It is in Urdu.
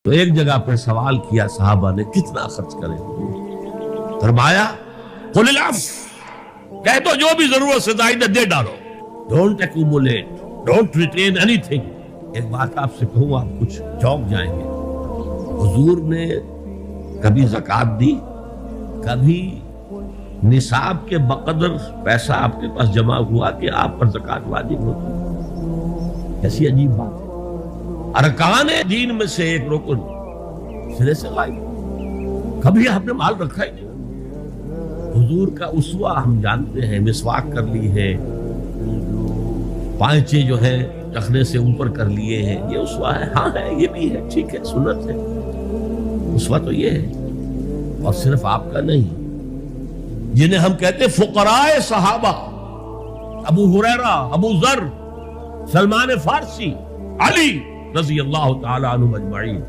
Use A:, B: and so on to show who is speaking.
A: تو ایک جگہ پر سوال کیا صحابہ نے کتنا خرچ کریں؟ فرمایا قل العفو، کہہ تو جو بھی ضرورت سے زائد دے ڈالو، don't accumulate, don't retain any thing. ایک بات آپ سے کہوں، آپ کچھ چونک جائیں گے، حضور نے کبھی زکوٰۃ دی، کبھی نصاب کے بقدر پیسہ آپ کے پاس جمع ہوا کہ آپ پر زکوٰۃ واجب ہوتی؟ ایسی عجیب بات ہے۔ ارکان دین میں سے ایک رکن سرے سے غائب، کبھی آپ نے مال رکھا ہی نہیں۔ حضور کا اسوہ ہم جانتے ہیں، مسواک کر لی ہے، پائچے جو ہے ٹخنے سے اوپر کر لیے ہیں، یہ اسوہ ہے؟ ہاں ہے، یہ بھی ہے، ٹھیک ہے، سنت ہے، اسوہ تو یہ ہے۔ اور صرف آپ کا نہیں، جنہیں ہم کہتے ہیں فقراء صحابہ، ابو ہریرہ، ابو ذر، سلمان فارسی، علی رضی اللہ تعالی عنہ اجمعین،